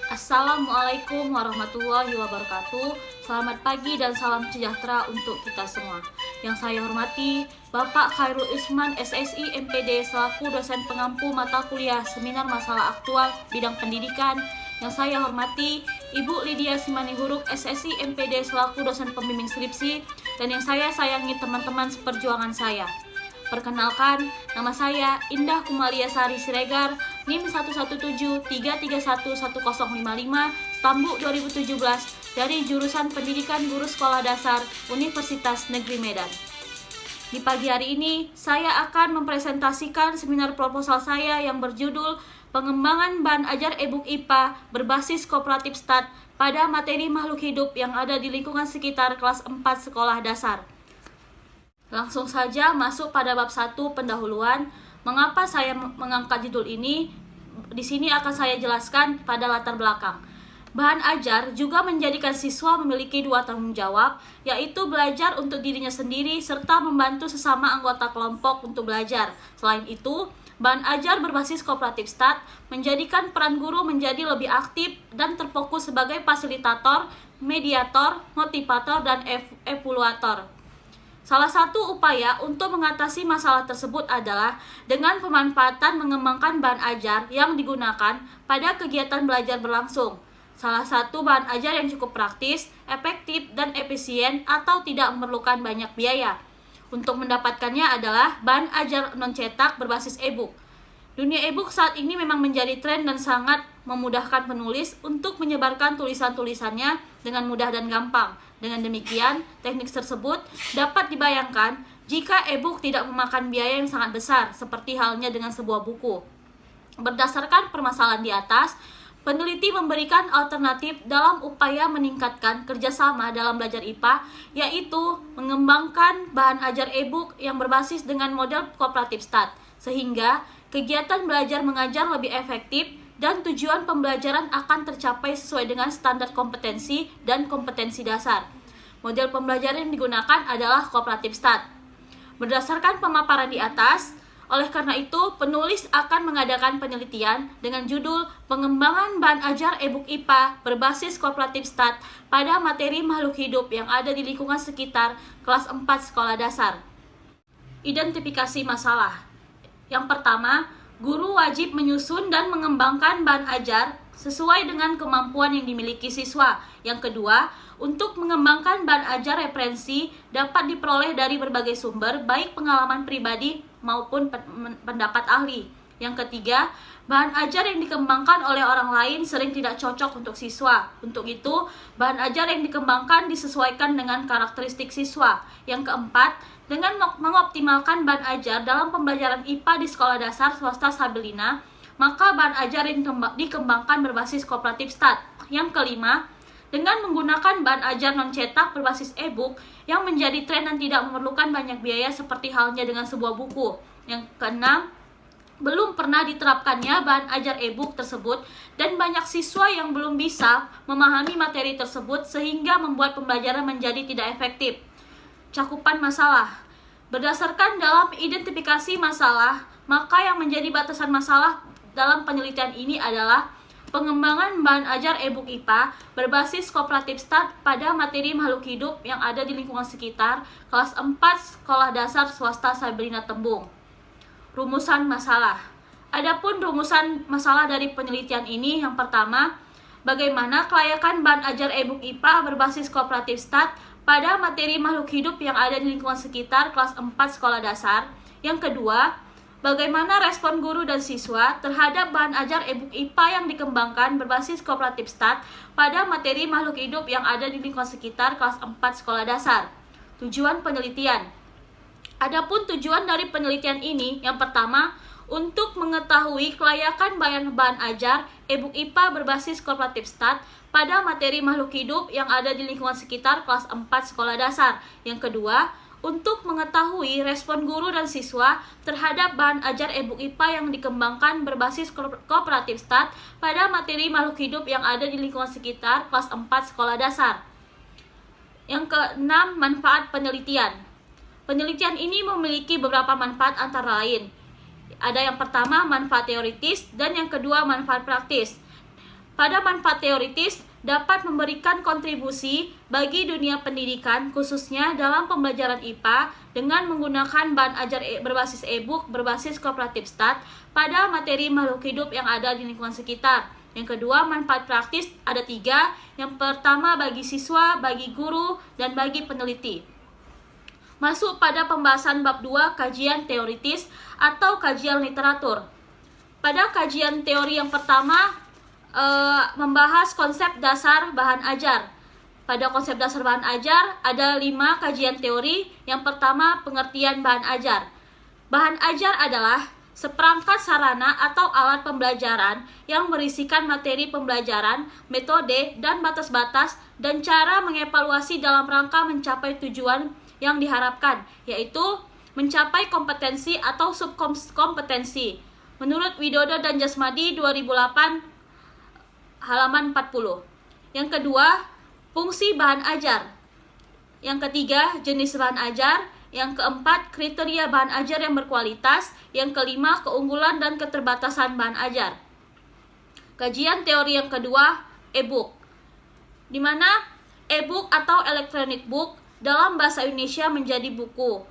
Assalamualaikum warahmatullahi wabarakatuh. Selamat pagi dan salam sejahtera untuk kita semua. Yang saya hormati Bapak Khairul Usman SSI MPD selaku dosen pengampu mata kuliah Seminar Masalah Aktual Bidang Pendidikan. Yang saya hormati Ibu Lydia Simanihuruk SSI MPD selaku dosen pembimbing skripsi. Dan yang saya sayangi teman-teman seperjuangan saya. Perkenalkan, nama saya Indah Kumalia Sari Siregar, NIM 11733311055, Stambuk 2017, dari jurusan Pendidikan Guru Sekolah Dasar Universitas Negeri Medan. Di pagi hari ini, saya akan mempresentasikan seminar proposal saya yang berjudul Pengembangan Bahan Ajar e-book IPA berbasis Kooperatif STAT pada materi makhluk hidup yang ada di lingkungan sekitar kelas 4 sekolah dasar. Langsung saja masuk pada bab 1 pendahuluan. Mengapa saya mengangkat judul ini? Di sini akan saya jelaskan pada latar belakang. Bahan ajar juga menjadikan siswa memiliki dua tanggung jawab, yaitu belajar untuk dirinya sendiri serta membantu sesama anggota kelompok untuk belajar. Selain itu, bahan ajar berbasis kooperatif STAT menjadikan peran guru menjadi lebih aktif dan terfokus sebagai fasilitator, mediator, motivator, dan evaluator. Salah satu upaya untuk mengatasi masalah tersebut adalah dengan pemanfaatan mengembangkan bahan ajar yang digunakan pada kegiatan belajar berlangsung. Salah satu bahan ajar yang cukup praktis, efektif, dan efisien atau tidak memerlukan banyak biaya. Untuk mendapatkannya adalah bahan ajar non-cetak berbasis e-book. Dunia e-book saat ini memang menjadi tren dan sangat memudahkan penulis untuk menyebarkan tulisan-tulisannya dengan mudah dan gampang. Dengan demikian, teknik tersebut dapat dibayangkan jika e-book tidak memakan biaya yang sangat besar, seperti halnya dengan sebuah buku. Berdasarkan permasalahan di atas, peneliti memberikan alternatif dalam upaya meningkatkan kerjasama dalam belajar IPA, yaitu mengembangkan bahan ajar e-book yang berbasis dengan model kooperatif STAT, sehingga kegiatan belajar mengajar lebih efektif dan tujuan pembelajaran akan tercapai sesuai dengan standar kompetensi dan kompetensi dasar. Model pembelajaran yang digunakan adalah kooperatif STAT. Berdasarkan pemaparan di atas, oleh karena itu, penulis akan mengadakan penelitian dengan judul Pengembangan Bahan Ajar e-book IPA berbasis kooperatif STAT pada materi makhluk hidup yang ada di lingkungan sekitar kelas 4 sekolah dasar. Identifikasi masalah. Yang pertama, guru wajib menyusun dan mengembangkan bahan ajar sesuai dengan kemampuan yang dimiliki siswa. Yang kedua, untuk mengembangkan bahan ajar referensi dapat diperoleh dari berbagai sumber, baik pengalaman pribadi maupun pendapat ahli. Yang ketiga, bahan ajar yang dikembangkan oleh orang lain sering tidak cocok untuk siswa. Untuk itu, bahan ajar yang dikembangkan disesuaikan dengan karakteristik siswa. Yang keempat, dengan mengoptimalkan bahan ajar dalam pembelajaran IPA di sekolah dasar swasta Sabilina, maka bahan ajar yang dikembangkan berbasis kooperatif STAT. Yang kelima, dengan menggunakan bahan ajar non-cetak berbasis e-book yang menjadi tren dan tidak memerlukan banyak biaya seperti halnya dengan sebuah buku. Yang keenam, belum pernah diterapkannya bahan ajar e-book tersebut dan banyak siswa yang belum bisa memahami materi tersebut sehingga membuat pembelajaran menjadi tidak efektif. Cakupan masalah. Berdasarkan dalam identifikasi masalah, maka yang menjadi batasan masalah dalam penelitian ini adalah pengembangan bahan ajar e-book IPA berbasis kooperatif STAT pada materi makhluk hidup yang ada di lingkungan sekitar kelas 4 sekolah dasar swasta Sabilina Tembung. Rumusan masalah. Adapun rumusan masalah dari penelitian ini, yang pertama, bagaimana kelayakan bahan ajar e-book IPA berbasis kooperatif STAT pada materi makhluk hidup yang ada di lingkungan sekitar kelas 4 sekolah dasar. Yang kedua, bagaimana respon guru dan siswa terhadap bahan ajar e-book IPA yang dikembangkan berbasis kooperatif STAT pada materi makhluk hidup yang ada di lingkungan sekitar kelas 4 sekolah dasar. Tujuan penelitian. Adapun tujuan dari penelitian ini, yang pertama, untuk mengetahui kelayakan bahan ajar e-book IPA berbasis kooperatif STAT pada materi makhluk hidup yang ada di lingkungan sekitar kelas 4 sekolah dasar. Yang kedua, untuk mengetahui respon guru dan siswa terhadap bahan ajar e-book IPA yang dikembangkan berbasis kooperatif STAT pada materi makhluk hidup yang ada di lingkungan sekitar kelas 4 sekolah dasar. Yang keenam, manfaat penelitian. Penelitian ini memiliki beberapa manfaat antara lain. Ada yang pertama, manfaat teoritis, dan yang kedua, manfaat praktis. pada manfaat teoritis dapat memberikan kontribusi bagi dunia pendidikan khususnya dalam pembelajaran IPA dengan menggunakan bahan ajar berbasis e-book berbasis kooperatif STAT pada materi makhluk hidup yang ada di lingkungan sekitar. Yang kedua, manfaat praktis ada 3. Yang pertama bagi siswa, bagi guru, dan bagi peneliti. Masuk pada pembahasan bab 2 kajian teoritis atau kajian literatur. Pada kajian teori yang pertama membahas konsep dasar bahan ajar. Pada konsep dasar bahan ajar ada 5 kajian teori. Yang pertama, pengertian bahan ajar. Bahan ajar adalah seperangkat sarana atau alat pembelajaran yang berisikan materi pembelajaran, metode, dan batas-batas dan cara mengevaluasi dalam rangka mencapai tujuan yang diharapkan, yaitu mencapai kompetensi atau subkompetensi. Menurut Widodo dan Jasmadi 2008 halaman 40. Yang kedua, fungsi bahan ajar. Yang ketiga, jenis bahan ajar. Yang keempat, kriteria bahan ajar yang berkualitas. Yang kelima, keunggulan dan keterbatasan bahan ajar. Kajian teori yang kedua, e-book. Di mana e-book atau electronic book dalam bahasa Indonesia menjadi buku.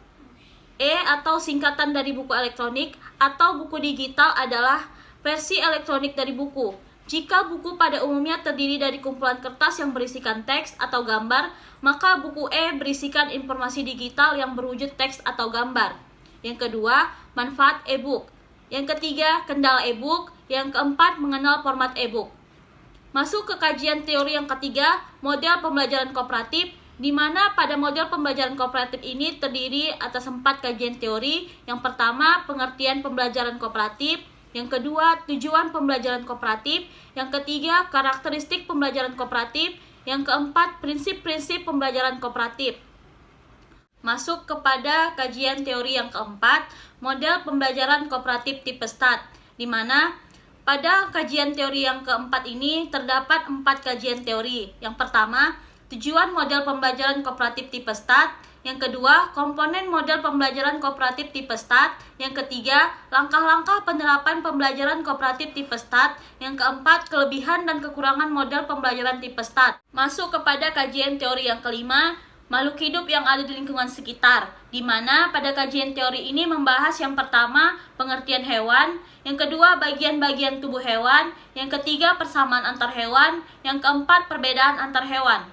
Atau singkatan dari buku elektronik atau buku digital adalah versi elektronik dari buku. Jika buku pada umumnya terdiri dari kumpulan kertas yang berisikan teks atau gambar, maka buku E berisikan informasi digital yang berwujud teks atau gambar. Yang kedua, manfaat e-book. Yang ketiga, kendala e-book. Yang keempat, mengenal format e-book. Masuk ke kajian teori yang ketiga, model pembelajaran kooperatif, di mana pada model pembelajaran kooperatif ini terdiri atas 4 kajian teori. Yang pertama, pengertian pembelajaran kooperatif. Yang kedua, tujuan pembelajaran kooperatif. Yang ketiga, karakteristik pembelajaran kooperatif. Yang keempat, prinsip-prinsip pembelajaran kooperatif. Masuk kepada kajian teori yang keempat, model pembelajaran kooperatif tipe STAT, di mana pada kajian teori yang keempat ini terdapat 4 kajian teori. Yang pertama, tujuan model pembelajaran kooperatif tipe STAT. Yang kedua, komponen model pembelajaran kooperatif tipe STAT. Yang ketiga, langkah-langkah penerapan pembelajaran kooperatif tipe STAT. Yang keempat, kelebihan dan kekurangan model pembelajaran tipe STAT. Masuk kepada kajian teori yang kelima, makhluk hidup yang ada di lingkungan sekitar, di mana pada kajian teori ini membahas yang pertama, pengertian hewan. Yang kedua, bagian-bagian tubuh hewan. Yang ketiga, persamaan antar hewan. Yang keempat, perbedaan antar hewan.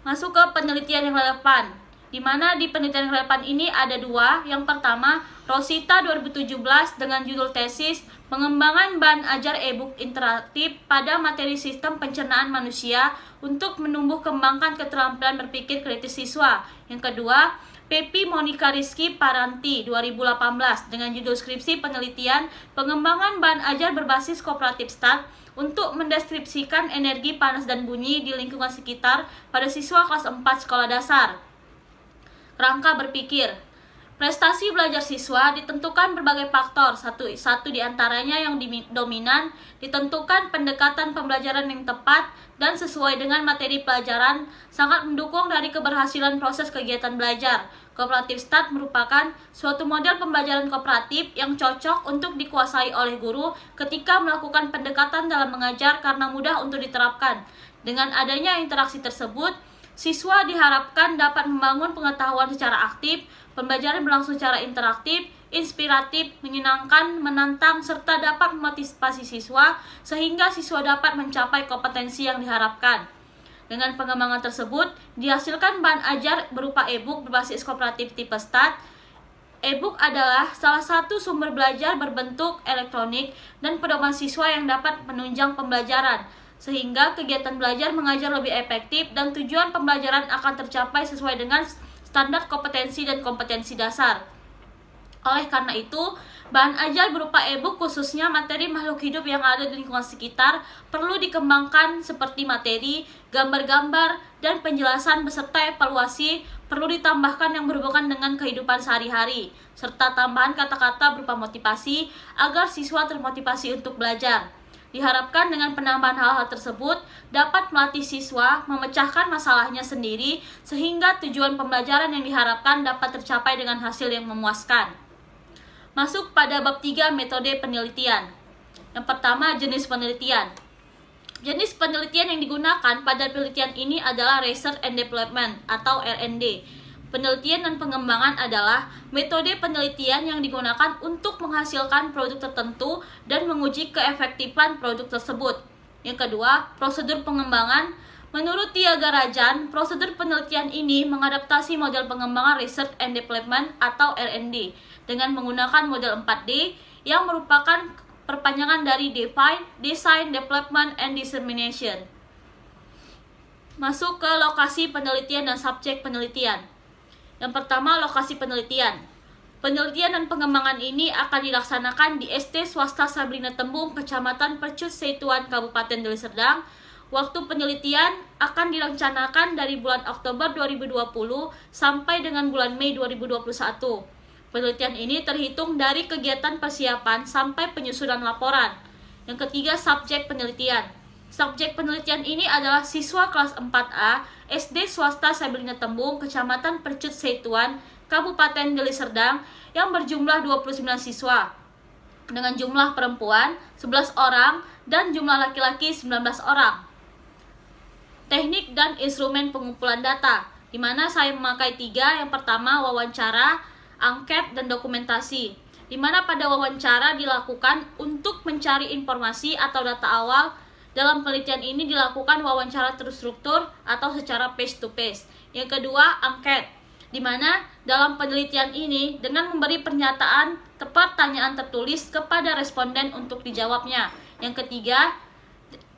Masuk ke penelitian yang relevan, di mana di penelitian yang relevan ini ada 2. Yang pertama, Rosita 2017 dengan judul tesis pengembangan bahan ajar e-book interaktif pada materi sistem pencernaan manusia untuk menumbuh kembangkan keterampilan berpikir kritis siswa. Yang kedua, Pepi Monica Rizky Paranti 2018 dengan judul skripsi penelitian pengembangan bahan ajar berbasis kooperatif STAT untuk mendeskripsikan energi panas dan bunyi di lingkungan sekitar pada siswa kelas 4 sekolah dasar. Rangka berpikir. Prestasi belajar siswa ditentukan berbagai faktor. Satu di antaranya yang dominan ditentukan pendekatan pembelajaran yang tepat dan sesuai dengan materi pelajaran sangat mendukung dari keberhasilan proses kegiatan belajar. Kooperatif STAT merupakan suatu model pembelajaran kooperatif yang cocok untuk dikuasai oleh guru ketika melakukan pendekatan dalam mengajar karena mudah untuk diterapkan. Dengan adanya interaksi tersebut, siswa diharapkan dapat membangun pengetahuan secara aktif, pembelajaran berlangsung secara interaktif, inspiratif, menyenangkan, menantang, serta dapat memotivasi siswa sehingga siswa dapat mencapai kompetensi yang diharapkan. Dengan pengembangan tersebut, dihasilkan bahan ajar berupa e-book berbasis kooperatif tipe STAT. E-book adalah salah satu sumber belajar berbentuk elektronik dan pedoman siswa yang dapat menunjang pembelajaran, sehingga kegiatan belajar mengajar lebih efektif dan tujuan pembelajaran akan tercapai sesuai dengan standar kompetensi dan kompetensi dasar. Oleh karena itu, bahan ajar berupa e-book khususnya materi makhluk hidup yang ada di lingkungan sekitar perlu dikembangkan seperti materi, gambar-gambar, dan penjelasan beserta evaluasi perlu ditambahkan yang berhubungan dengan kehidupan sehari-hari, serta tambahan kata-kata berupa motivasi agar siswa termotivasi untuk belajar. Diharapkan dengan penambahan hal-hal tersebut dapat melatih siswa memecahkan masalahnya sendiri sehingga tujuan pembelajaran yang diharapkan dapat tercapai dengan hasil yang memuaskan. Masuk pada bab 3 metode penelitian. Yang pertama, jenis penelitian. Jenis penelitian yang digunakan pada penelitian ini adalah Research and Development atau R&D. Penelitian dan pengembangan adalah metode penelitian yang digunakan untuk menghasilkan produk tertentu dan menguji keefektifan produk tersebut. Yang kedua, prosedur pengembangan. Menurut Tiaga Rajan, prosedur penelitian ini mengadaptasi model pengembangan Research and Development atau R&D dengan menggunakan model 4D yang merupakan perpanjangan dari Define, Design, Development, and Dissemination. Masuk ke lokasi penelitian dan subjek penelitian. Yang pertama, lokasi penelitian. Penelitian dan pengembangan ini akan dilaksanakan di SD Swasta Sabrina Tembung, Kecamatan Percut Setuan, Kabupaten Deli Serdang. Waktu penelitian akan direncanakan dari bulan Oktober 2020 sampai dengan bulan Mei 2021. Penelitian ini terhitung dari kegiatan persiapan sampai penyusunan laporan. Yang ketiga, subjek penelitian. Subjek penelitian ini adalah siswa kelas 4A SD Swasta Sabrina Tembung, Kecamatan Percut Setuan, Kabupaten Deli Serdang yang berjumlah 29 siswa dengan jumlah perempuan 11 orang dan jumlah laki-laki 19 orang. Teknik dan instrumen pengumpulan data, di mana saya memakai 3. Yang pertama, wawancara, angket, dan dokumentasi, di mana pada wawancara dilakukan untuk mencari informasi atau data awal. Dalam penelitian ini dilakukan wawancara terstruktur atau secara face-to-face. Yang kedua, angket, di mana dalam penelitian ini dengan memberi pernyataan pertanyaan tertulis kepada responden untuk dijawabnya. Yang ketiga,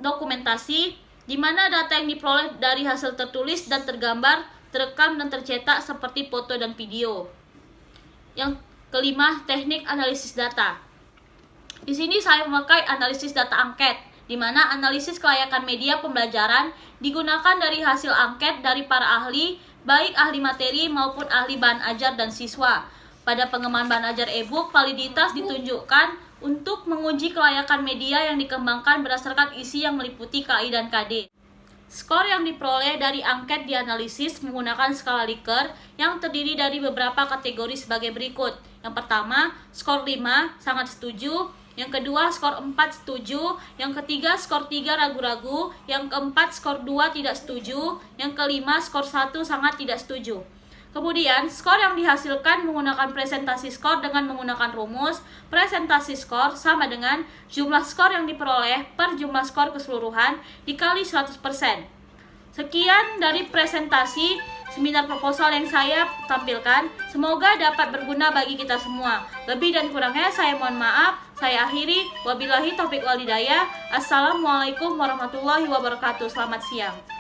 dokumentasi, di mana data yang diperoleh dari hasil tertulis dan tergambar, terekam, dan tercetak seperti foto dan video. Yang kelima, teknik analisis data. Di sini saya memakai analisis data angket, di mana analisis kelayakan media pembelajaran digunakan dari hasil angket dari para ahli, baik ahli materi maupun ahli bahan ajar dan siswa. Pada pengembangan bahan ajar e-book, validitas ditunjukkan untuk menguji kelayakan media yang dikembangkan berdasarkan isi yang meliputi KI dan KD. Skor yang diperoleh dari angket dianalisis menggunakan skala Likert yang terdiri dari beberapa kategori sebagai berikut. Yang pertama, skor 5, sangat setuju. Yang kedua, skor 4 setuju. Yang ketiga, skor 3 ragu-ragu. Yang keempat, skor 2 tidak setuju. Yang kelima, skor 1 sangat tidak setuju. Kemudian, skor yang dihasilkan menggunakan presentasi skor dengan menggunakan rumus. Presentasi skor sama dengan jumlah skor yang diperoleh per jumlah skor keseluruhan dikali 100%. Sekian dari presentasi seminar proposal yang saya tampilkan. Semoga dapat berguna bagi kita semua. Lebih dan kurangnya saya mohon maaf. Saya akhiri. Wabillahi taufiq wal hidayah. Assalamualaikum warahmatullahi wabarakatuh. Selamat siang.